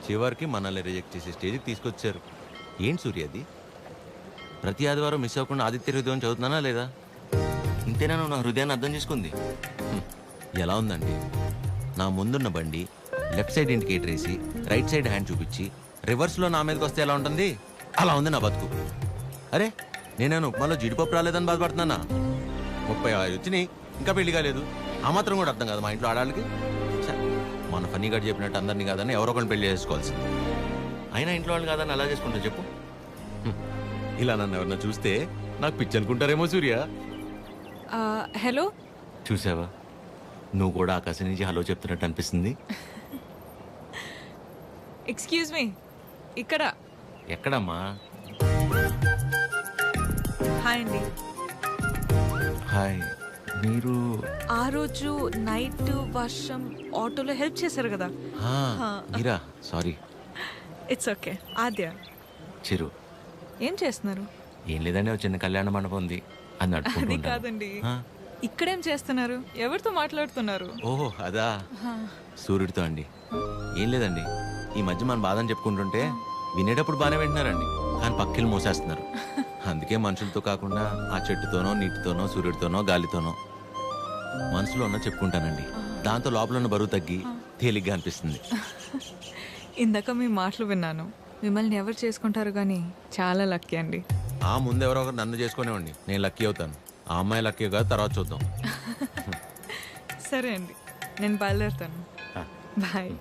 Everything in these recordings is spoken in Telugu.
చివరికి మనల్ని రిజెక్ట్ చేసే స్టేజ్కి తీసుకొచ్చారు. ఏంటి సూర్య అది? ప్రతి ఆదివారం మిస్ అవ్వకుండా ఆదిత్య హృదయం చదువుతున్నానా లేదా? ఇంతేనా నువ్వు నా హృదయాన్ని అర్థం చేసుకుంది? ఎలా ఉందండి? నా ముందున్న బండి లెఫ్ట్ సైడ్ ఇండికేటర్ వేసి రైట్ సైడ్ హ్యాండ్ చూపించి రివర్స్లో నా మీదకి వస్తే ఎలా ఉంటుంది? అలా ఉంది నా బతుకు. అరే నేనేను ఉప్మాలో జీడిపప్పు రాలేదని బాధపడుతున్నానా? 35 వచ్చినాయి, ఇంకా పెళ్లి కాలేదు. ఆ మాత్రం కూడా అర్థం కాదు మా ఇంట్లో ఆడాళ్ళకి. మన ఫన్నీ గారు చెప్పినట్టు అందరినీ కాదని ఎవరో ఒకరిని పెళ్లి చేసుకోవాల్సింది. అయినా ఇంట్లో వాళ్ళు కాదని అలా చేసుకుంటా చెప్పు? ఇలా నన్ను ఎవరన్నా చూస్తే నాకు పిచ్చి అనుకుంటారేమో సూర్య. హలో, చూసావా, నువ్వు కూడా ఆకాశం నుంచి హలో చెప్తున్నట్టు అనిపిస్తుంది. ఎక్స్క్యూజ్ మీ, ఇక్కడ. ఎక్కడమ్మా? హాయ్ అండి. హాయ్. మీరు ఆ రోజు నైట్ వర్షం ఆటోలో హెల్ప్ చేశారు కదా? మీరా? Sorry. It's okay. Aadya. Chiru. ఏం చేస్తున్నారు? ఏం లేదండి, ఒక చిన్న కళ్యాణ మండపం ఉంది, అది అది నడుపుకుంటూ. కాదండి, ఇక్కడేం చేస్తున్నారు? ఎవరితో మాట్లాడుతున్నారు? ఓహో అదా, సూర్యుడితో అండి. ఏం లేదండి, ఈ మధ్య మన బాధని చెప్పుకుంటుంటే వినేటప్పుడు బాగానే వింటున్నారండి, కానీ పక్కిలు మోసేస్తున్నారు. అందుకే మనుషులతో కాకుండా ఆ చెట్టుతోనో నీటితోనో సూర్యుడితోనో గాలితోనో మనసులో ఉన్న చెప్పుకుంటానండి. దాంతో లోపల ఉన్న బరువు తగ్గి తేలిగ్గా అనిపిస్తుంది. ఇందాక మీ మాటలు విన్నాను. మిమ్మల్ని ఎవరు చేసుకుంటారు కానీ చాలా లక్కీ అండి. ఆ ముందు ఎవరో ఒకరు నన్ను చేసుకునేవాడిని, నేను లక్కీ అవుతాను. ఆ అమ్మాయి లక్కీ కాదు, తర్వాత చూద్దాం. సరే అండి, నేను బయలుదేరుతాను. బాయ్.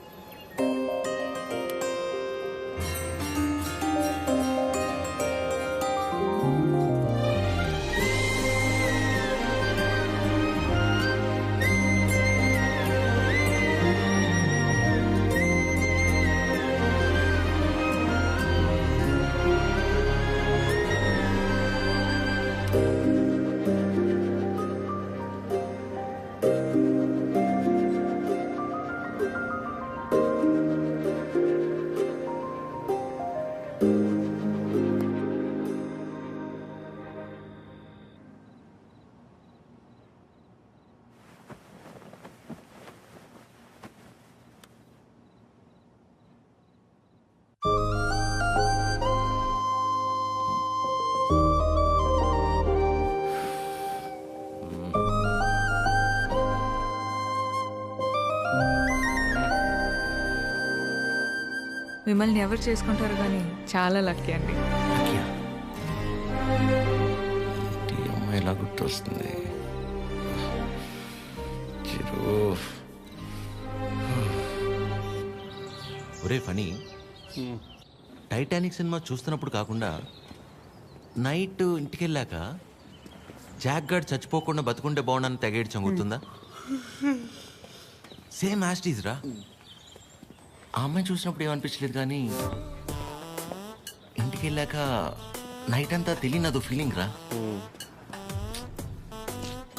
మిమ్మల్ని ఎవరు చేసుకుంటారు కానీ చాలా లక్కీ అండి. అమ్మాయి ఎలా గుర్తొస్తుంది? ఒరే ఫనీ, టైటానిక్ సినిమా చూస్తున్నప్పుడు కాకుండా నైట్ ఇంటికి వెళ్ళాక జాక్ గార్డ్ చచ్చిపోకుండా బతుకుంటే బాగుండని తెగేడి చంగుతుందా? సేమ్ యాస్టీజ్ రా. ఆ అమ్మాయిని చూసినప్పుడు ఏమనిపించలేదు, కానీ ఇంటికి వెళ్ళాక నైట్ అంతా తెలియనదు ఫీలింగ్ రా.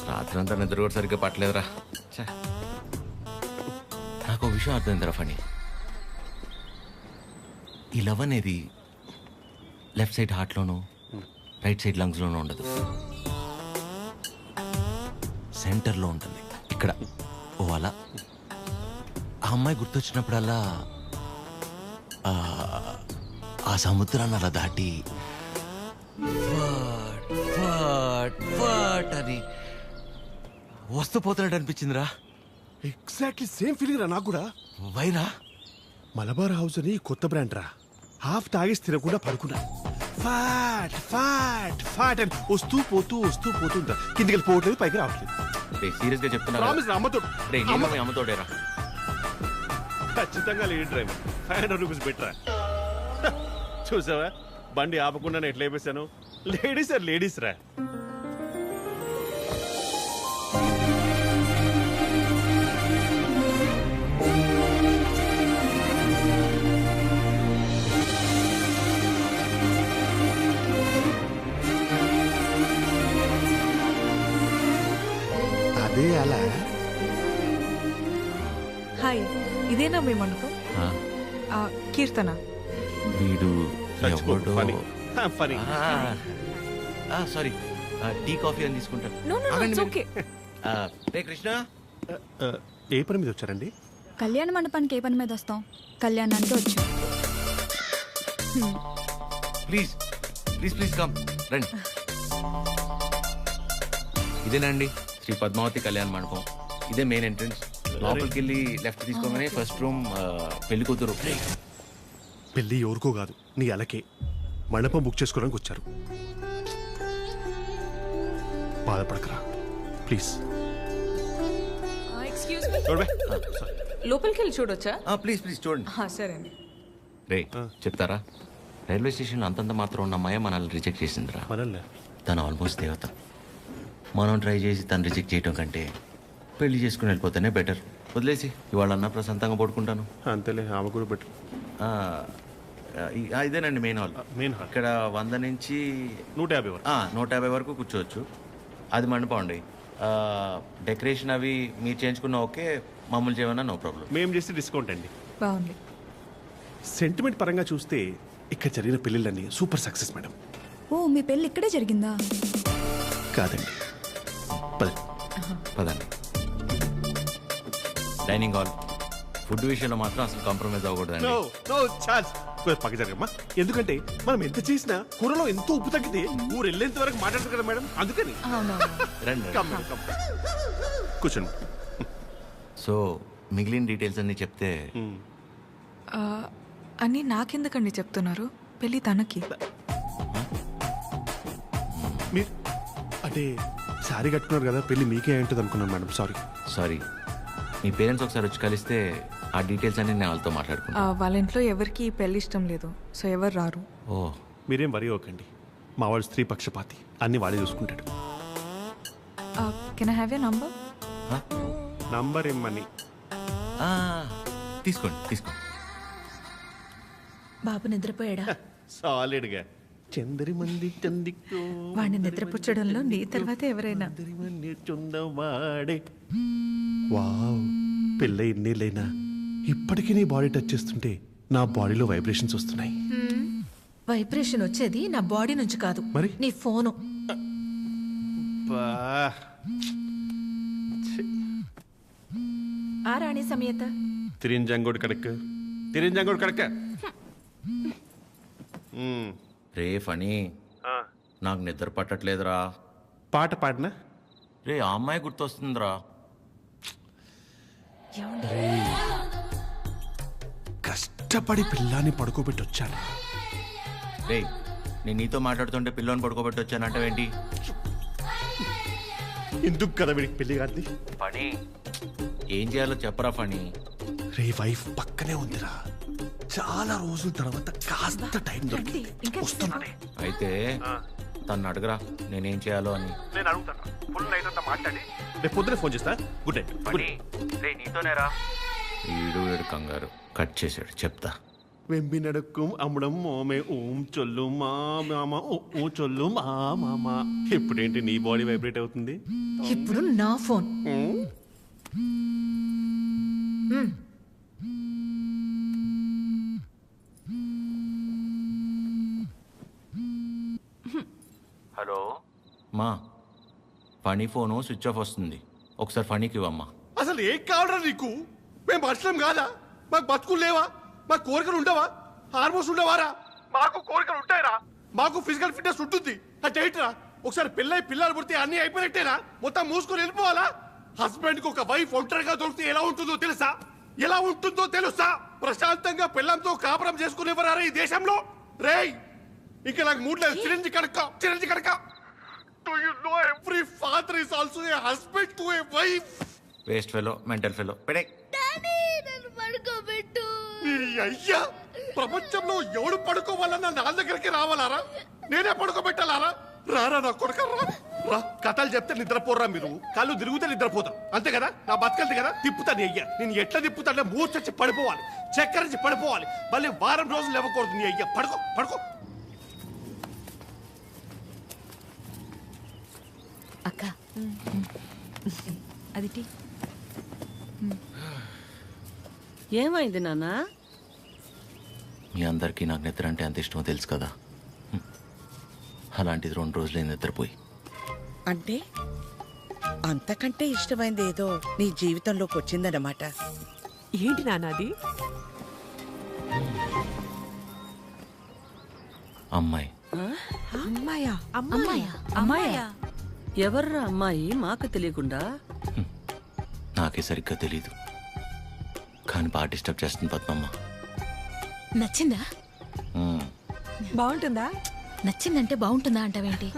రాత్రి అంతా నిద్ర కూడా సరిగ్గా పట్టలేదురా. నాకు ఒక విషయం అర్థమైందిరా ఫనీ. ఈ లవ్ అనేది లెఫ్ట్ సైడ్ హార్ట్లోనూ రైట్ సైడ్ లంగ్స్లోనూ ఉండదు, సెంటర్లో ఉంటుంది, ఇక్కడ. ఓ అలా ఆ అమ్మాయి గుర్తొచ్చినప్పుడల్లా ఆ సముద్రాన్ని అలా దాటి అని వస్తూ పోతున్నట్టు అనిపించిందిరా. ఎగ్జాక్ట్లీ సేమ్ ఫీలింగ్ రా నాకు కూడా. వైరా మలబార్ హౌస్ అని కొత్త బ్రాండ్ రా. హాఫ్ తాగేసి తినకుండా పడుకున్నా. ఫాట్ ఫాట్ ఫాట్ అని వస్తూ పోతుంటా. కిందికి వెళ్ళి పోవట్లేదు, పైకి రావట్లేదు. సీరియస్ గా చెప్తున్నా, అమ్మతో అమ్మతోడేరా. ఖచ్చితంగా లేడీ డ్రైవర్ 500 రూపీస్ బెటరా. చూసావా, బండి ఆపకుండా ఎట్లా వేసాను. లేడీస్ ఆర్ లేడీస్ రా. అదే అలా. హాయ్, ఇదేనా మీ మండపం? కీర్తన. వీడు ఫనీ. సారీ, టీ కాఫీ అని తీసుకుంటాను. No no, it's okay. రే కృష్ణ, ఏ పని మీద వచ్చారండి? కళ్యాణ మండపానికి ఏ పని మీద వస్తాం? కళ్యాణానికి వచ్చాం. ప్లీజ్ ప్లీజ్ ప్లీజ్ కమ్ రండి. ఇదేనండి శ్రీ పద్మావతి కళ్యాణ మండపం. ఇదే మెయిన్ ఎంట్రన్స్. లోపలికి వెళ్ళి లెఫ్ట్ తీసుకోగానే ఫస్ట్ రూమ్ పెళ్లి కూతురు. పెళ్ళి ఎవరికో కాదు, నీ అలకే. మండపం బుక్ చేసుకోవడానికి వచ్చారు. బాధపడకరా ప్లీజ్. ఎక్స్క్యూజ్ మీ, చూడవే. లోపలికి వెళ్ళి చూడొచ్చా? ప్లీజ్ ప్లీజ్ చూడండి. సరే అండి. రే చెప్తారా, రైల్వే స్టేషన్లో అంతంత మాత్రం ఉన్న అమ్మాయి మనల్ని రిజెక్ట్ చేసిందిరా. మనల్ని తను ఆల్మోస్ట్ దేవత. మనం ట్రై చేసి తను రిజెక్ట్ చేయటం కంటే పెళ్లి చేసుకుని వెళ్ళిపోతేనే బెటర్. వదిలేసి ఇవాళ అన్న ప్రశాంతంగా పడుకుంటాను. అంతేలే, ఆమె కూడా బెటర్. ఇదేనండి మెయిన్ హాల్. మెయిన్ హాల్ ఇక్కడ 100 నుంచి 150 వరకు. 150 వరకు కూర్చోవచ్చు. అది మండపం అండి. డెకరేషన్ అవి మీరు చేయించుకున్న ఓకే, మామూలు చేయమన్నా నో ప్రాబ్లం. మేము చేస్తే డిస్కౌంట్ అండి. బాగుంది. సెంటిమెంట్ పరంగా చూస్తే ఇక్కడ జరిగిన పెళ్ళిళ్ళన్నీ సూపర్ సక్సెస్ మేడం. ఓ, మీ పెళ్ళి ఇక్కడే జరిగిందా? కాదండి, పదండి. Dining hall. ఫుడ్ విషయంలో మాత్రం అసలు కాంప్రమైజ్ అవ్వకూడదండి. పక్క జరగమ్మా. ఎందుకంటే మనం ఎంత చేసినా కూరలో ఎంతో ఉప్పు తగ్గితే ఊరు వెళ్ళేంత వరకు మాట్లాడతారు కదా మేడం, అందుకని. రండి. Come, madam, come. కూర్చోండి. సో మిగిలిన డీటెయిల్స్ అన్ని చెప్తే అని నాకెందుకండి చెప్తున్నారు? పెళ్ళి తనకి. మీరు అంటే శారీ కట్టుకున్నారు కదా, పెళ్ళి మీకే ఉంటుంది అనుకున్నాను మేడం. సారీ. మీ పేరెంట్స్ ఒకసారి వచ్చి కలిస్తే ఆ డీటెయిల్స్ అన్ని నేను వాళ్ళతో మాట్లాడుకున్నాను. వాళ్ళ ఇంట్లో ఎవరికి ఈ పెళ్లి ఇష్టం లేదు, సో ఎవరు రారు. ఓ, మీరేం వరి అవ్వకండి. మా వాడు స్త్రీ పక్షపాతి, అన్ని వాడే చూసుకుంటాడు. Can I have your number? Number ఇమ్మని. తీసుకోండి. బాబు నిద్రపోయాడా? సాలిడ్గా. చందరి మంది చందికో వాడిని నిద్రపుచ్చడంలో నీ తర్వాత ఎవరైనా? వాడే. వావ్, పెళ్ళై ఇన్నేళ్ళైనా ఇప్పటికీ నీ బాడీ టచ్ చేస్తుంటే నా బాడీలో వైబ్రేషన్స్ వస్తున్నాయి. వైబ్రేషన్ వచ్చేది నా బాడీ నుంచి కాదు, మరి? నీ ఫోను. ఆ రాణి సమేత తిరింజంగోడు కడక. రే ఫనీ, నాకు నిద్ర పట్టట్లేదురా. పాట పాడినా రే ఆ అమ్మాయి గుర్తొస్తుందిరా. కష్టపడి పిల్లాన్ని పడుకోబెట్టి వచ్చాను. రే నేను నీతో మాట్లాడుతుంటే పిల్లని పడుకోబెట్టి వచ్చానంటావేంటి? ఎందుకు కదా వీడికి పెళ్లి కాదు? ఫనీ, ఏం చేయాలో చెప్పరా ఫనీ. రే వైఫ్ పక్కనే ఉందిరా. చాలా రోజుల తర్వాత కాస్త టైం దొరికింది, వస్తున్నానే. అయితే తను అడగరా నేనేం చేయాలో అని. నేను అడుగుతాను. ఫుల్ నైట్ అంతా మాట్లాడి రేపు పొద్దునే ఫోన్ చేస్తా. Good night. నీతోనేరా. వీడు కంగారు కట్ చేశాడు. చెప్తా. వెంబి నడుక్కుం అమ్మడం మోమే ఓం చొల్లు మా మామ ఓ చొల్లు మా మామ. ఇప్పుడేంటి నీ బాడీ వైబ్రేట్ అవుతుంది? ఇప్పుడు నా ఫోన్. హలో మా, ఫనీ ఫోను స్విచ్ ఆఫ్ వస్తుంది. ఒకసారి ఫనీకి ఇవ్వమ్మా. అసలు ఏం కావడరా నీకు? మేము మనుషులం కాదా? మాకు బతుకులు లేవా? మాకు కోరికలు ఉండవా? హార్మోన్స్ ఉండవారా? మాకు కోరికలు ఉంటాయిరా. మాకు ఫిజికల్ ఫిట్నెస్ ఉంటుంది. అంటే ఏంట్రా, ఒకసారి పెళ్ళై పిల్లలు పుడితే అన్ని అయిపోయినట్టేనా? మొత్తం మూసుకొని వెళ్ళిపోవాలా? హస్బెండ్ కి ఒక వైఫ్ ఒంటరిగా దొరికితే ఎలా ఉంటుందో తెలుసా? ప్రశాంతంగా పిల్లంతో కాపురం చేసుకునేవారా ఈ దేశంలో? రేయ్, ఇంకా నాకు మూడు లేదు. Chironji కడక. Do you know every father is also a husband to a wife? Waste fellow, mental fellow. పెడే. నీ అయ్యా, ప్రపంచంలో ఎవడు పడుకోవాలన్నా నా దగ్గరికి రావాలారా? నేనే పడుకోబెట్టాలారా? రారా నా కొడుక, రా. కథలు చెప్తే నిద్రపోరా మీరు. కళ్ళు తిరుగుతే నిద్రపోతాం, అంతే కదా? నా బతకల్ది కదా, తిప్పుతాను. అయ్యా నేను ఎట్లా తిప్పుతానే మూర్చొచ్చి పడిపోవాలి, చక్కరించి పడిపోవాలి. మళ్ళీ వారం రోజులు ఇవ్వకూడదు. నీ అయ్యా పడుకో. అక్క అది టీ. ఏమైంది నాన్న? మీ అందరికీ నాకు నిద్ర అంటే అంత ఇష్టమో తెలుసు కదా. అలాంటిది 2 రోజులే నిద్రపోయి. అంటే అంతకంటే ఇష్టమైంది ఏదో నీ జీవితంలోకి వచ్చిందన్నమాట. ఏంటి నాన్నది? అమ్మాయి. అమ్మాయా? అమ్మాయా? అమ్మాయా? ఎవర్రా అమ్మాయి మాకు తెలియకుండా? నాకే సరిగ్గా తెలీదు, కానీ బాగా డిస్టర్బ్ చేస్తుంది పద్మమ్మ. నచ్చిందా? మ్మ్. బాగుంటుందా? నచ్చిందంటే బాగుంటుందా అంటావేంటి?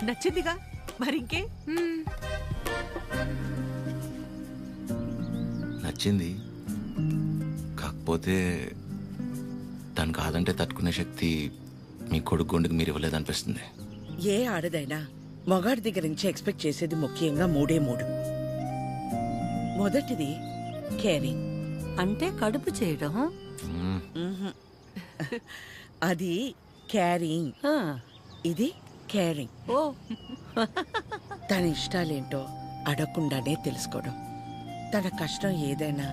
నచ్చిందిగా మరింకే. నచ్చింది, కాకపోతే తను కాదంటే తట్టుకునే శక్తి మీ కొడుకు గుండెకి మీరు ఇవ్వలేదనిపిస్తుంది. ఏ ఆడదైనా మొగాడి దగ్గర నుంచి ఎక్స్పెక్ట్ చేసేది ముఖ్యంగా మూడే మూడు. మొదటిది కేరింగ్. అంటే కడుపు చేయడం. మ్మ్. అది క్యారింగ్, ఆ, ఇది కేరింగ్. ఓ తన ఇష్టాలేంటో అడగకుండానే తెలుసుకోవడం, తన కష్టం ఏదైనా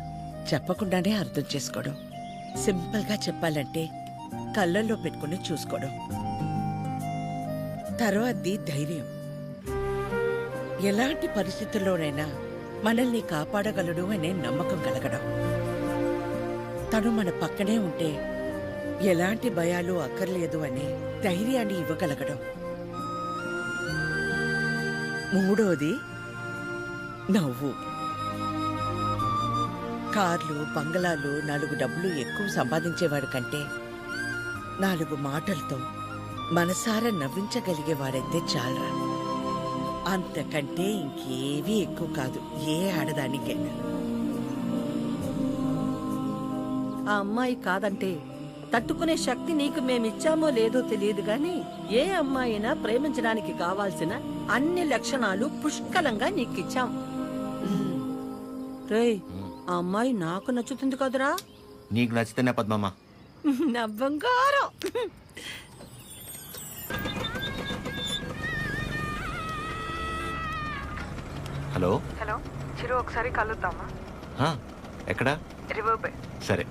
చెప్పకుండానే అర్థం చేసుకోవడం, సింపుల్ గా చెప్పాలంటే కళ్ళల్లో పెట్టుకుని చూసుకోవడం. తర్వాతది ధైర్యం. ఎలాంటి పరిస్థితుల్లోనైనా మనల్ని కాపాడగలడు అనే నమ్మకం కలగడం. తను మన పక్కనే ఉంటే ఎలాంటి భయాలు అక్కర్లేదు అనే ధైర్యాన్ని ఇవ్వగలగడం. మూడోది నవ్వు. కార్లు, బంగళాలు, 4 డబ్బులు ఎక్కువ సంపాదించేవాడు కంటే 4 మాటలతో మనసారా నవ్వించగలిగేవాడైతే చాలరా. అంతకంటే ఇంకేవీ ఎక్కువ కాదు ఏ ఆడదానికైనా. ఆ అమ్మాయి కాదంటే తట్టుకునే శక్తి నీకు మేమిచ్చామో లేదో తెలియదు గాని ఏ అమ్మాయినా ప్రేమించడానికి కావాల్సిన అన్ని లక్షణాలు పుష్కలంగా నీకిచ్చాం. రేయ్, ఆ అమ్మాయి నాకు నచ్చుతుంది కదరా? నీకు నచ్చితేనే పద్మమ్మ. నా బంగారం. హలో. హలో చిరు, ఒకసారి కలుద్దామా? ఆ, ఎక్కడా? River bay. సరే.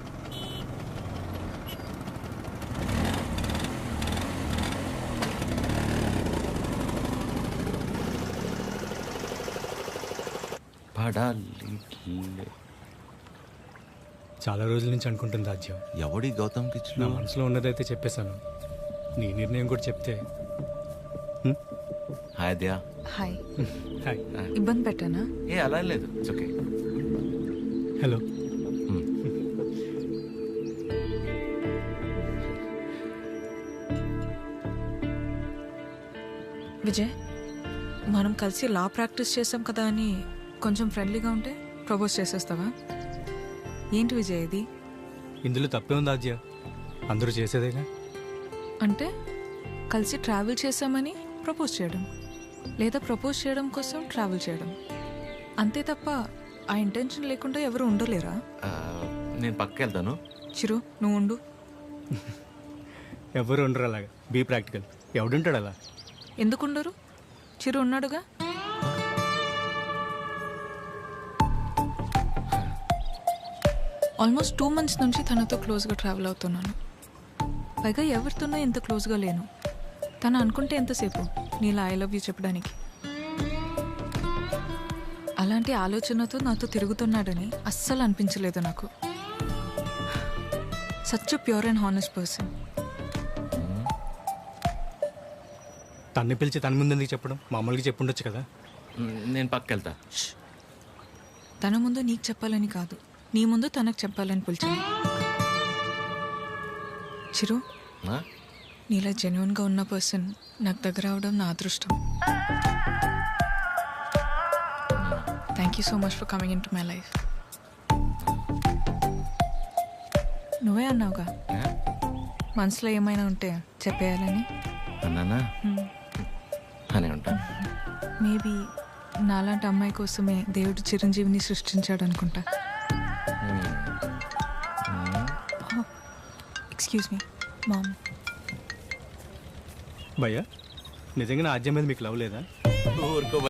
చాలా రోజుల నుంచి అనుకుంటుంది రాజ్యం. ఎవడి గౌతమ్ నా కిచ్లు? మనసులో ఉన్నదైతే చెప్పేశాను. నీ నిర్ణయం కూడా చెప్తే. హాయ్ దయా. హాయ్. హాయ్. ఇబ్బంది పెట్టానా? ఏ అలా ఏం లేదు, ఇట్స్ ఓకే. హలో. విజయ్, మనం కలిసి లా ప్రాక్టీస్ చేసాం కదా అని కొంచెం ఫ్రెండ్లీగా ఉంటే ప్రపోజ్ చేసేస్తావా? ఏంటి విజయ్ ఇది? ఇందులో తప్పే ఉంది రాజ్య, అందరూ చేసేదేగా. అంటే కలిసి ట్రావెల్ చేసామని ప్రపోజ్ చేయడం, లేదా ప్రపోజ్ చేయడం కోసం ట్రావెల్ చేయడం, అంతే తప్ప ఆ ఇంటెన్షన్ లేకుండా ఎవరు ఉండలేరా? నేను పక్కకి వెళ్తాను. చిరు, నువ్వు ఉండు. ఎవరు ఉండరు అలాగా. Be practical. ఎవడుంటాడు అలా? ఎందుకుండరు? చిరు ఉన్నాడుగా. ఆల్మోస్ట్ 2 months నుంచి తనతో క్లోజ్గా ట్రావెల్ అవుతున్నాను. పైగా ఎవరితోనో ఇంత క్లోజ్గా లేను. తను అనుకుంటే ఎంతసేపు నీలా ఐ లవ్ యూ చెప్పడానికి. అలాంటి ఆలోచనతో నాతో తిరుగుతున్నాడని అస్సలు అనిపించలేదు నాకు. Such pure and honest person. తన్ని పిలిచి తన ముందు ఎందుకు చెప్పడం? మామూలుగా చెప్పుండొచ్చు కదా. నేను పక్కకి వెళ్తా. తన ముందు నీకు చెప్పాలని కాదు, నీ ముందు తనకు చెప్పాలని పిలిచాను. చిరు, ఆ? నీలా జెన్యున్గా ఉన్న పర్సన్ నాకు దగ్గర అవడం నా అదృష్టం. Thank you so much for coming in to my life. నువ్వే అన్నావుగా మనసులో ఏమైనా ఉంటే చెప్పేయాలని. అన్నానా? అనే ఉంటా. మేబీ నాలాంటి అమ్మాయి కోసమే దేవుడు చిరంజీవిని సృష్టించాడు అనుకుంటా. Excuse me ma'am. భయ్యా, నిజంగా నా రాజ్యం మీద మీకు లవ్ లేదా? ఊరుకో